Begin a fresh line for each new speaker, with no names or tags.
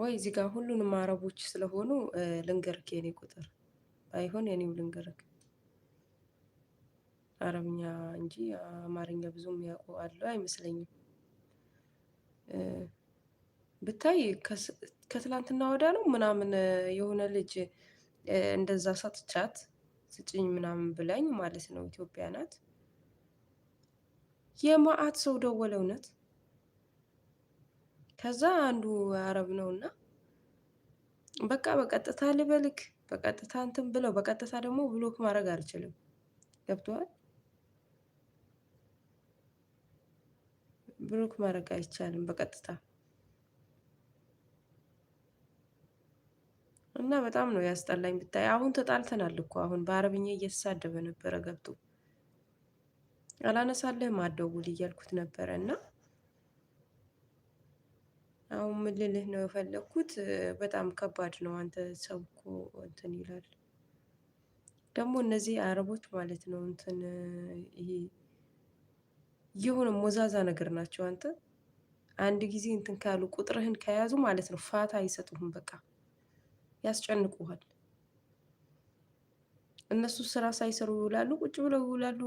ወይ እዚህ ጋር ሁሉንም አረቦች ስለሆኑ ልንገርክ የኔ ቁጥር ባይሆን የኔው ልንገርክ አረብኛ እንጂ አማርኛ ብዙም የሚያውቁ አሉ አይመስለኝም። ብታይ ከትላንትና ወዲያ ነው ምናምን የሆነ ልጅ እንደዛ ሰጥቻት ስጭኝ ምናምን ብላኝ ማለት ነው። ኢትዮጵያ ናት። የመአት ሰው ደወለ እውነት። ከዛ አንዱ አረብ ነውና በቃ በቀጥታ ልበልክ በቀጥታ እንትን ብለው በቀጥታ ደግሞ ብሎክ ማድረግ አልችልም። ገብቶሃል? ብሎክ ማድረግ አይቻልም በቀጥታ እና በጣም ነው ያስጠላኝ ብታይ። አሁን ተጣልተናል እኮ አሁን በአረብኛ እየተሳደበ ነበረ ገብቶ አላነሳልህም አትደውል እያልኩት ነበረ እና አሁን ምን ልልህ ነው የፈለኩት በጣም ከባድ ነው። አንተ ሰው እኮ እንትን ይላል ደግሞ እነዚህ አረቦች ማለት ነው እንትን ይሄ የሆነ ሞዛዛ ነገር ናቸው። አንተ አንድ ጊዜ እንትን ካሉ ቁጥርህን ከያዙ ማለት ነው ፋታ አይሰጡህም በቃ ያስጨንቁሃል። እነሱ ስራ ሳይሰሩ ይውላሉ ቁጭ ብለው ይውላሉ